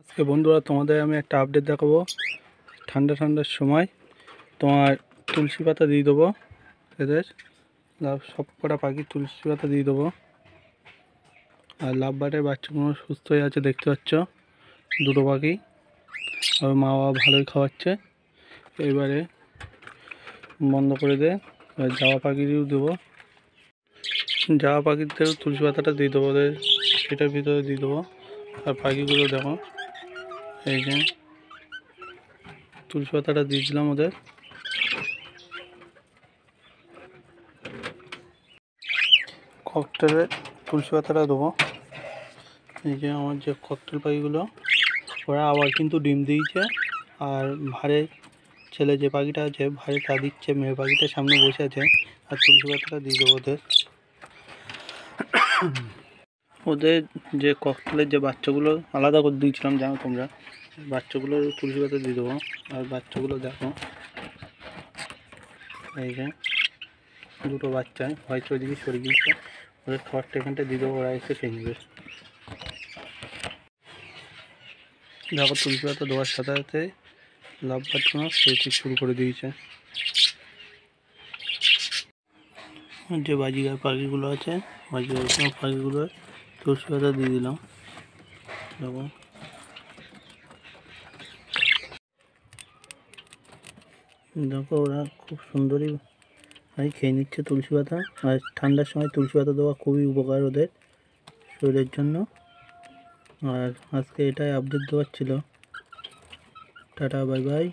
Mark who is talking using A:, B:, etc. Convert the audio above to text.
A: আজকে বন্ধুরা তোমাদের আমি একটা আপডেট দেখাবো। ঠান্ডার সময় তোমার তুলসী পাতা দিয়ে দেবো এদের সব কটা পাখি তুলসী পাতা দিয়ে দেবো। আর লাভ বার্ডের বাচ্চাগুলো সুস্থ হয়ে আছে, দেখতে পাচ্ছ দুটো পাখি। আর মা বাবা ভালোই খাওয়াচ্ছে। এবারে বন্ধ করে দে। এবার জাওয়া পাখিরও দেবো, জাওয়া পাখিদেরও তুলসী পাতাটা দিয়ে দেবো, ওদের সেটার ভিতরে দিয়ে দেবো। আর পাখিগুলো দেখো, এই যে তুলসী পাতাটা দিয়েছিলাম ওদের। ককটেলে তুলসী পাতাটা দেবো। এই যে আমার যে ককটেল পাখিগুলো, ওরা আবার কিন্তু ডিম দিয়েছে। আর ভাড়ে ছেলে যে পাখিটা আছে, ভাড়ে তা দিচ্ছে, মেয়ে পাখিটা সামনে বসে আছে। আর তুলসী পাতাটা দিয়ে দেবো ওদের। ওদের যে ককটেলের যে বাচ্চাগুলো আলাদা করে দিয়েছিলাম, জানো তোমরা, বাচ্চাগুলো তুলসী পাতা দিয়ে দেবো। আর বাচ্চাগুলো দেখো, এই যে দুটো বাচ্চা হয়তো ওইদিকে সরে গিয়েছে। ওদের খাবারটা এখানটা দিয়ে দেবো, ওরা এসে খেয়ে নেবে। দেখো তুলসী পাতা দেওয়ার সাথে সাথে লাভ বার্ডগুলো খেতে শুরু করে দিয়েছে। যে বাজিগার পাখিগুলো আছে, বাজিগার পাখিগুলো তুলসী পাতা দিয়ে দিলাম। দেখো দেখো ওরা খুব সুন্দরই খেয়ে নিচ্ছে তুলসী পাতা। আর ঠান্ডার সময় তুলসী পাতা দেওয়া খুবই উপকার ওদের শরীরের জন্য। আর আজকে এটাই আপডেট দেওয়ার ছিল। Tata, bye bye.